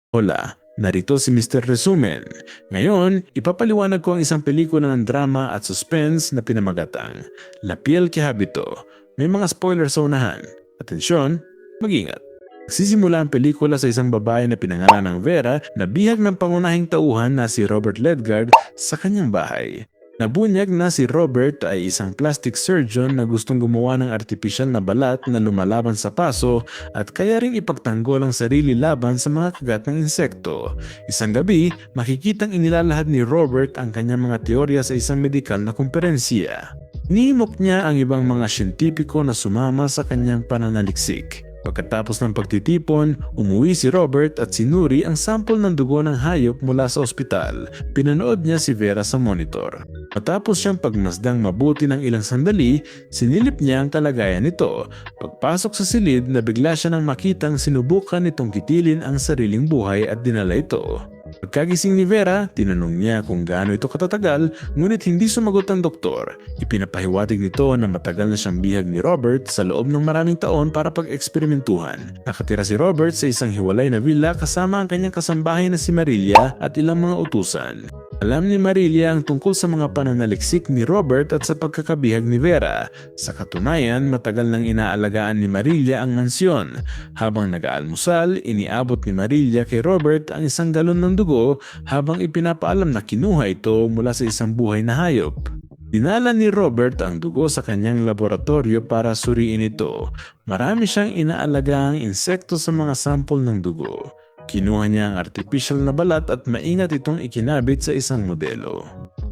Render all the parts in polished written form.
Hola, narito si Mr. Resumen. Ngayon, ipapaliwanag ko ang isang pelikula ng drama at suspense na pinamagatang La Piel que Habito. May mga spoiler sa unahan. Atensyon, mag-ingat. Nagsisimula ang pelikula sa isang babae na pinangalan ng Vera na bihag ng pangunahing tauhan na si Robert Ledgard sa kanyang bahay. Nabunyag na si Robert ay isang plastic surgeon na gustong gumawa ng artificial na balat na lumalaban sa paso at kaya ring ipagtanggol ang sarili laban sa mga kagat ng insekto. Isang gabi, makikitang inilalahad ni Robert ang kanyang mga teorya sa isang medikal na kumperensiya. Iniimok niya ang ibang mga siyentipiko na sumama sa kanyang pananaliksik. Pagkatapos ng pagtitipon, umuwi si Robert at sinuri ang sample ng dugo ng hayop mula sa ospital. Pinanood niya si Vera sa monitor. Matapos siyang pagmasdang mabuti ng ilang sandali, sinilip niya ang kalagayan nito. Pagpasok sa silid, nabigla siya nang makitang sinubukan nitong kitilin ang sariling buhay at dinala ito. Pagkagising ni Vera, tinanong niya kung gaano ito katatagal, ngunit hindi sumagot ang doktor. Ipinapahiwatig nito na matagal na siyang bihag ni Robert sa loob ng maraming taon para pag-eksperimentuhan. Nakatira si Robert sa isang hiwalay na villa kasama ang kanyang kasambahay na si Marilia at ilang mga utusan. Alam ni Marilia ang tungkol sa mga pananaliksik ni Robert at sa pagkakabihag ni Vera. Sa katunayan, matagal nang inaalagaan ni Marilia ang mansyon. Habang nag-aalmusal, iniabot ni Marilia kay Robert ang isang galon ng dugo habang ipinapaalam na kinuha ito mula sa isang buhay na hayop. Dinala ni Robert ang dugo sa kanyang laboratorio para suriin ito. Marami siyang inaalagaang insekto sa mga sample ng dugo. Kinuha niya ang artificial na balat at maingat itong ikinabit sa isang modelo.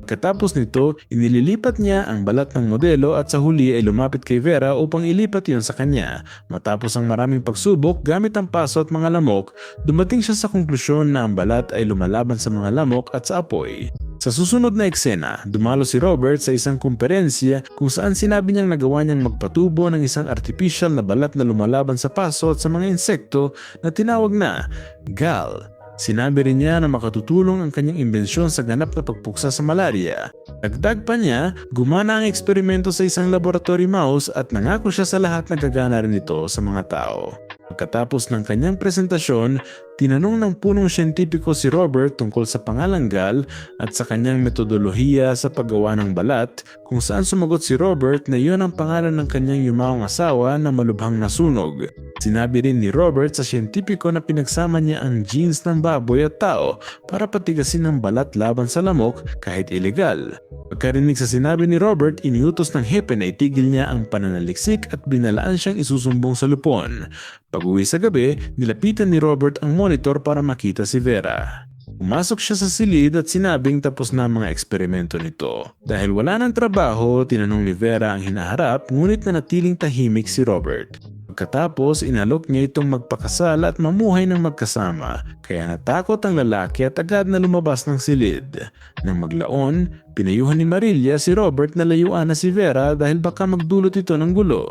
Katapos nito, inililipat niya ang balat ng modelo at sa huli ay lumapit kay Vera upang ilipat iyon sa kanya. Matapos ang maraming pagsubok gamit ang paso at mga lamok, dumating siya sa konklusyon na ang balat ay lumalaban sa mga lamok at sa apoy. Sa susunod na eksena, dumalo si Robert sa isang kumperensya kung saan sinabi niyang nagawa niyang magpatubo ng isang artificial na balat na lumalaban sa paso at sa mga insekto na tinawag na GAL. Sinabi rin niya na makatutulong ang kanyang imbensyon sa ganap na pagpuksa sa malaria. Dagdag pa niya, gumana ang eksperimento sa isang laboratory mouse at nangako siya sa lahat na gagana rin ito sa mga tao. Pagkatapos ng kanyang presentasyon, tinanong ng punong siyentipiko si Robert tungkol sa pangalang GAL at sa kanyang metodolohiya sa paggawa ng balat, kung saan sumagot si Robert na iyon ang pangalan ng kanyang yumawang asawa na malubhang nasunog. Sinabi rin ni Robert sa siyentipiko na pinagsama niya ang genes ng baboy at tao para patigasin ang balat laban sa lamok kahit ilegal. Pagkarinig sa sinabi ni Robert, iniutos ng hepe na itigil niya ang pananaliksik at binalaan siyang isusumbong sa lupon. Pag-uwi sa gabi, nilapitan ni Robert ang monitor para makita si Vera. Pumasok siya sa silid at sinabing tapos na ang mga eksperimento nito. Dahil wala ng trabaho, tinanong ni Vera ang hinaharap ngunit nanatiling tahimik si Robert. Pagkatapos, inalok niya itong magpakasal at mamuhay ng magkasama, kaya natakot ang lalaki at agad na lumabas ng silid. Nang maglaon, pinayuhan ni Marilia si Robert na layuan na si Vera dahil baka magdulot ito ng gulo.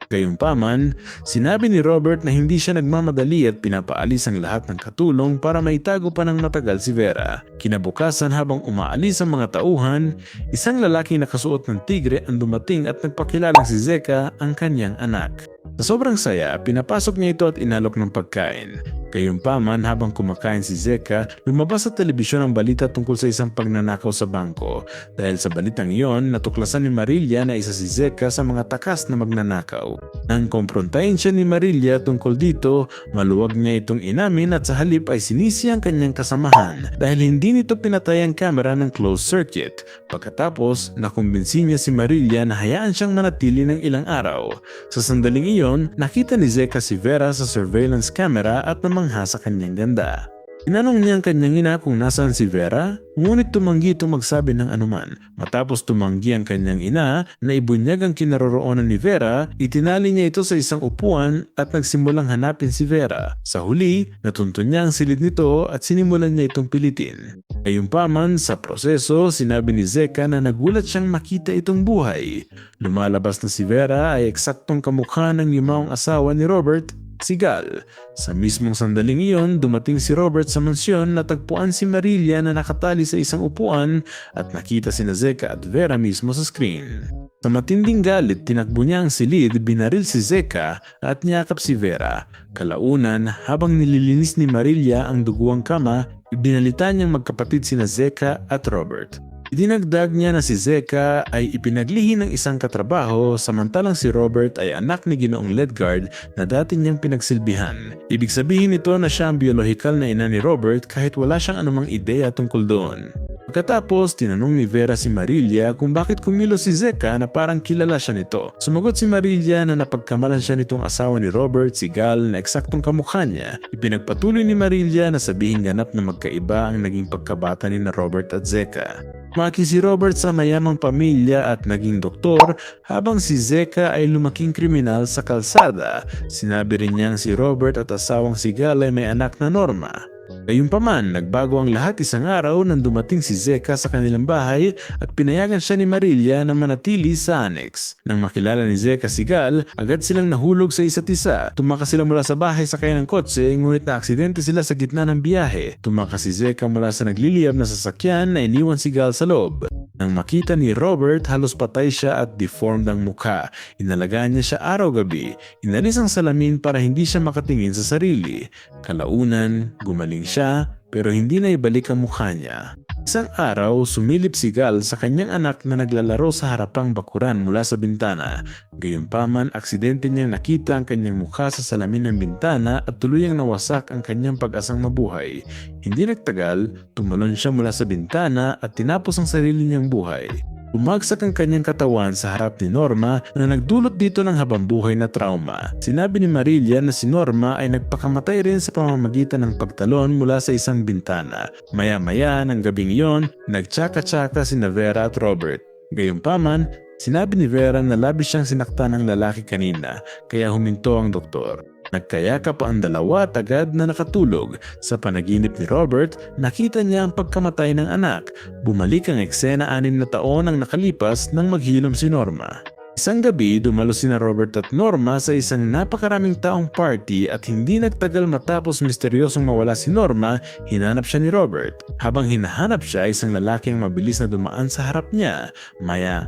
Gayunpaman, sinabi ni Robert na hindi siya nagmamadali at pinapaalis ang lahat ng katulong para maitago pa ng matagal si Vera. Kinabukasan habang umaalis ang mga tauhan, isang lalaki nakasuot ng tigre ang dumating at nagpakilalang si Zeka ang kanyang anak. Sa sobrang saya, pinapasok niya ito at inalok ng pagkain. Gayunpaman habang kumakain si Zeka, lumabas sa telebisyon ang balita tungkol sa isang pagnanakaw sa bangko. Dahil sa balitang iyon, natuklasan ni Marilia na isa si Zeka sa mga takas na magnanakaw. Nang komprontahin siya ni Marilia tungkol dito, maluwag niya itong inamin at sa halip ay sinisi ang kanyang kasamahan dahil hindi nito pinatay ang kamera ng closed circuit. Pagkatapos, nakumbinsi niya si Marilia na hayaan siyang manatili ng ilang araw. Sa sandaling iyon, nakita ni Zeka si Vera sa surveillance camera at namangha sa kanyang ganda. Tinanong niya ang kanyang ina kung nasaan si Vera, ngunit tumanggi itong magsabi ng anuman. Matapos tumanggi ang kanyang ina na ibunyag ang kinaroroonan ni Vera, itinali niya ito sa isang upuan at nagsimulang hanapin si Vera. Sa huli, natuntun niya ang silid nito at sinimulan niya itong pilitin. Gayunpaman, sa proseso, sinabi ni Zeka na nagulat siyang makita itong buhay. Lumalabas na si Vera ay eksaktong kamukha ng yumawang asawa ni Robert Sigal. Sa mismong sandaling iyon, dumating si Robert sa mansyon, natagpuan si Marilia na nakatali sa isang upuan at nakita sina Zeka at Vera mismo sa screen. Sa matinding galit, tinakbo niya ang silid, binaril si Zeka at niyakap si Vera. Kalaunan, habang nililinis ni Marilia ang duguang kama, ibinalita niyang magkapatid sina Zeka at Robert. Idinagdag niya na si Zeka ay ipinaglihi ng isang katrabaho samantalang si Robert ay anak ni Ginoong Ledgard na dati niyang pinagsilbihan. Ibig sabihin nito na siya ang biolohikal na ina ni Robert kahit wala siyang anumang ideya tungkol doon. Pagkatapos, tinanong ni Vera si Marilia kung bakit kumilos si Zeka na parang kilala siya nito. Sumagot si Marilia na napagkamalan siya nitong asawa ni Robert, si Gal, na eksaktong kamukha niya. Ipinagpatuloy ni Marilia na sabihin ganap na magkaiba ang naging pagkabata ni na Robert at Zeka. Lumaki si Robert sa mayamang pamilya at naging doktor habang si Zeka ay lumaking kriminal sa kalsada. Sinabi rin niyang si Robert at asawang si Gal ay may anak na Norma. Gayunpaman, nagbago ang lahat isang araw nang dumating si Zeka sa kanilang bahay at pinayagan siya ni Marilia na manatili sa annex. Nang makilala ni Zeka si Gal, agad silang nahulog sa isa't isa. Tumakas sila mula sa bahay sakay ng kotse, ngunit na-aksidente sila sa gitna ng biyahe. Tumakas si Zeka mula sa nagliliyab na sasakyan na iniwan si Gal sa loob. Nang makita ni Robert, halos patay siya at deformed ang mukha. Inalagaan niya siya araw-gabi. Inalis ang salamin para hindi siya makatingin sa sarili. Kalaunan, gumaling siya pero hindi na ibalik ang mukha niya. Isang araw, sumilip si Gal sa kanyang anak na naglalaro sa harapang bakuran mula sa bintana. Gayunpaman, aksidente niyang nakita ang kanyang mukha sa salamin ng bintana at tuluyang nawasak ang kanyang pag-asang mabuhay. Hindi nagtagal, tumalon siya mula sa bintana at tinapos ang sarili niyang buhay. Bumagsak ang kanyang katawan sa harap ni Norma na nagdulot dito ng habambuhay na trauma. Sinabi ni Marilia na si Norma ay nagpakamatay rin sa pamamagitan ng pagtalon mula sa isang bintana. Maya-maya ng gabing iyon, nagtsaka-tsaka sina Vera at Robert. Gayunpaman, sinabi ni Vera na labis siyang sinaktan ng lalaki kanina, kaya huminto ang doktor. Nagkayakap ang dalawa at agad na nakatulog. Sa panaginip ni Robert, nakita niya ang pagkamatay ng anak. Bumalik ang eksena 6 na taon ang nakalipas nang maghilom si Norma. Isang gabi, dumalo sina Robert at Norma sa isang napakaraming taong party at hindi nagtagal matapos misteryosong mawala si Norma, hinanap siya ni Robert. Habang hinahanap siya, isang lalaking mabilis na dumaan sa harap niya. Maya,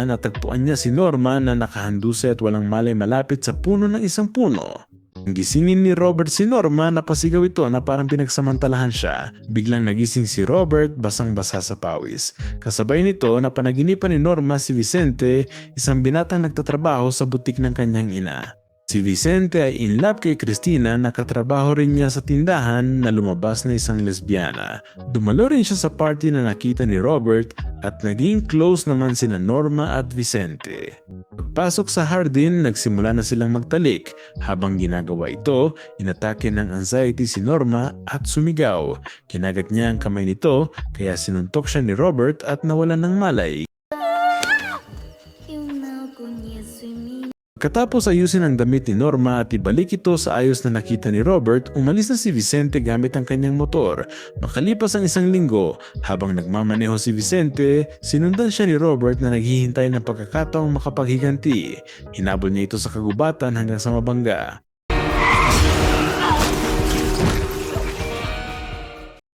natagpuan niya si Norma na nakahandusay at walang malay malapit sa puno ng isang puno. Gisingin ni Robert si Norma, napasigaw ito na parang pinagsamantalahan siya. Biglang nagising si Robert, basang-basa sa pawis. Kasabay nito, napanaginipan ni Norma si Vicente, isang binatang nagtatrabaho sa butik ng kanyang ina. Si Vicente ay in love kay Cristina na katrabaho rin niya sa tindahan na lumabas na isang lesbiana. Dumalo rin siya sa party na nakita ni Robert at naging close naman sina Norma at Vicente. Pagpasok sa hardin, nagsimula na silang magtalik. Habang ginagawa ito, inatake ng anxiety si Norma at sumigaw. Kinagat niya ang kamay nito kaya sinuntok siya ni Robert at nawalan ng malay. Katapos ayusin ang damit ni Norma at ibalik ito sa ayos na nakita ni Robert, umalis na si Vicente gamit ang kanyang motor. Makalipas ang isang linggo, habang nagmamaneho si Vicente, sinundan siya ni Robert na naghihintay ng pagkakataong makapaghiganti. Hinabol niya ito sa kagubatan hanggang sa mabangga.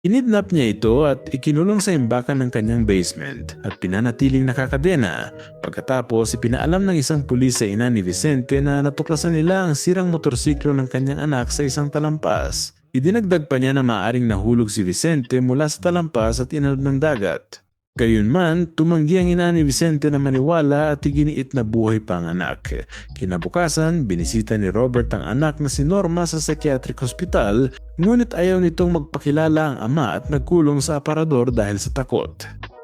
Inidnap niya ito at ikinulong sa imbakan ng kanyang basement at pinanatiling nakakadena. Pagkatapos, ipinaalam ng isang pulis sa ina ni Vicente na natuklasan nila ang sirang motorsiklo ng kanyang anak sa isang talampas. Idinagdag pa niya na maaaring nahulog si Vicente mula sa talampas at inalab ng dagat. Gayunman, tumanggi ang ina ni Vicente na maniwala at iginiit na buhay pa ang anak. Kinabukasan, binisita ni Robert ang anak na si Norma sa psychiatric hospital, ngunit ayaw nitong magpakilala ang ama at nagkulong sa aparador dahil sa takot.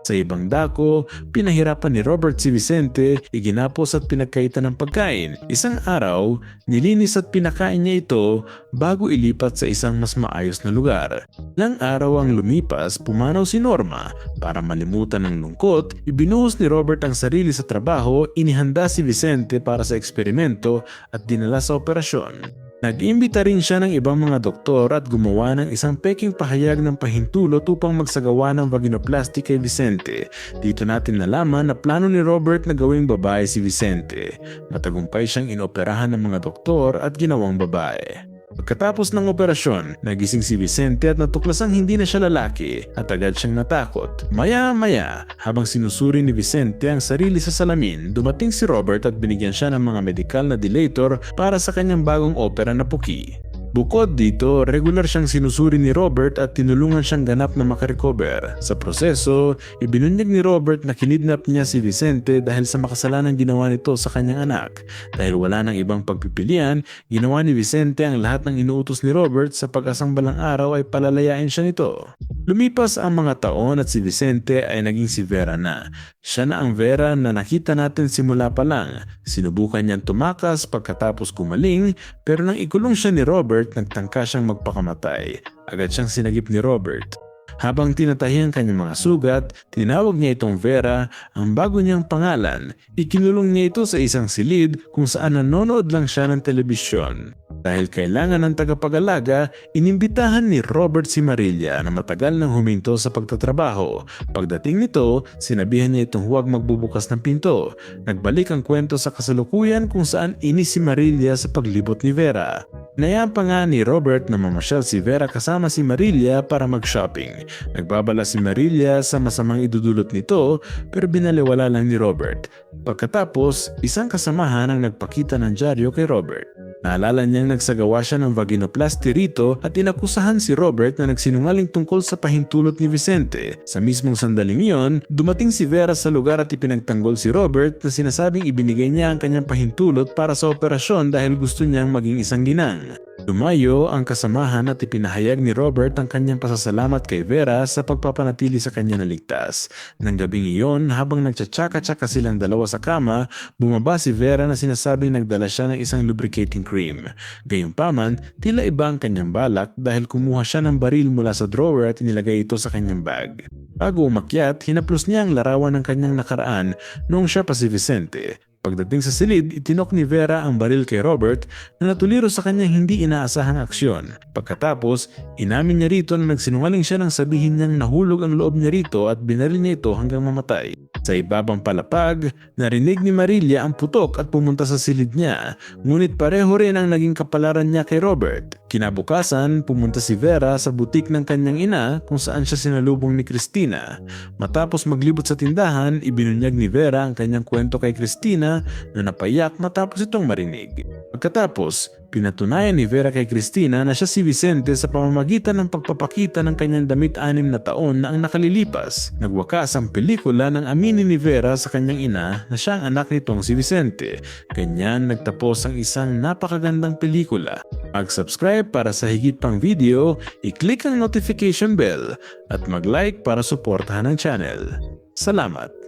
Sa ibang dako, pinahirapan ni Robert si Vicente, iginapos at pinagkaitan ng pagkain. Isang araw, nilinis at pinakain niya ito bago ilipat sa isang mas maayos na lugar. Ilang araw ang lumipas, pumanaw si Norma. Para malimutan ng lungkot, ibinuhos ni Robert ang sarili sa trabaho, inihanda si Vicente para sa eksperimento at dinala sa operasyon. Nag-imbita rin siya ng ibang mga doktor at gumawa ng isang peking pahayag ng pahintulot upang magsagawa ng vaginoplasty kay Vicente. Dito natin nalaman na plano ni Robert na gawing babae si Vicente. Matagumpay siyang inoperahan ng mga doktor at ginawang babae. Pagkatapos ng operasyon, nagising si Vicente at natuklasang hindi na siya lalaki at agad siyang natakot. Maya-maya, habang sinusuri ni Vicente ang sarili sa salamin, dumating si Robert at binigyan siya ng mga medikal na dilator para sa kanyang bagong opera na puki. Bukod dito, regular siyang sinusuri ni Robert at tinulungan siyang ganap na makarecover. Sa proseso, ibinunyag ni Robert na kinidnap niya si Vicente dahil sa makasalanang ginawa nito sa kanyang anak. Dahil wala nang ibang pagpipilian, ginawa ni Vicente ang lahat ng inuutos ni Robert sa pag-asang balang araw ay palalayain siya nito. Lumipas ang mga taon at si Vicente ay naging si Vera na. Siya na ang Vera na nakita natin simula pa lang. Sinubukan niyang tumakas pagkatapos kumaling, pero nang ikulong siya ni Robert, nagtangka siyang magpakamatay. Agad siyang sinagip ni Robert. Habang tinatahi ang kanyang mga sugat, tinawag niya itong Vera, ang bago niyang pangalan. Ikinulong niya ito sa isang silid kung saan nanonood lang siya ng telebisyon. Dahil kailangan ng tagapag-alaga, inimbitahan ni Robert si Marilia na matagal nang huminto sa pagtatrabaho. Pagdating nito, sinabihan niya itong huwag magbubukas ng pinto. Nagbalik ang kwento sa kasalukuyan kung saan inis si Marilia sa paglibot ni Vera. Nayaan pa nga ni Robert na mamasyal si Vera kasama si Marilia para mag-shopping. Nagbabala si Marilia sa masamang idudulot nito pero binaliwala lang ni Robert. Pagkatapos, isang kasamahan ang nagpakita ng dyaryo kay Robert. Naalala niyang nagsagawa siya ng vaginoplasty rito at inakusahan si Robert na nagsinungaling tungkol sa pahintulot ni Vicente. Sa mismong sandaling iyon, dumating si Vera sa lugar at ipinagtanggol si Robert na sinasabing ibinigay niya ang kanyang pahintulot para sa operasyon dahil gusto niyang maging isang ginang. Lumayo ang kasamahan at ipinahayag ni Robert ang kanyang pasasalamat kay Vera sa pagpapanatili sa kanya na ligtas. Nang gabing iyon, habang nagtsatsaka-tsaka silang dalawa sa kama, bumaba si Vera na sinasabing nagdala siya ng isang lubricating cream. Gayunpaman, tila iba ang kanyang balak dahil kumuha siya ng baril mula sa drawer at inilagay ito sa kanyang bag. Bago umakyat, hinaplos niya ang larawan ng kanyang nakaraan noong siya pa si Vicente. Pagdating sa silid, itinok ni Vera ang baril kay Robert na natuliro sa kanyang hindi inaasahang aksyon. Pagkatapos, inamin niya rito na nagsinungaling siya nang sabihin niyang nahulog ang loob niya rito at binaril niya ito hanggang mamatay. Sa ibabang palapag, narinig ni Marilia ang putok at pumunta sa silid niya, ngunit pareho rin ang naging kapalaran niya kay Robert. Kinabukasan, pumunta si Vera sa butik ng kanyang ina kung saan siya sinalubong ni Cristina. Matapos maglibot sa tindahan, ibinunyag ni Vera ang kanyang kwento kay Cristina na napayak matapos itong marinig. Pagkatapos, pinatunayan ni Vera kay Cristina na siya si Vicente sa pamamagitan ng pagpapakita ng kanyang damit 6 na taon na ang nakalilipas. Nagwakas ang pelikula ng aminin ni Vera sa kanyang ina na siya ang anak nitong si Vicente. Ganyan nagtapos ang isang napakagandang pelikula. Mag-subscribe para sa higit pang video, i-click ang notification bell at mag-like para suportahan ang channel. Salamat!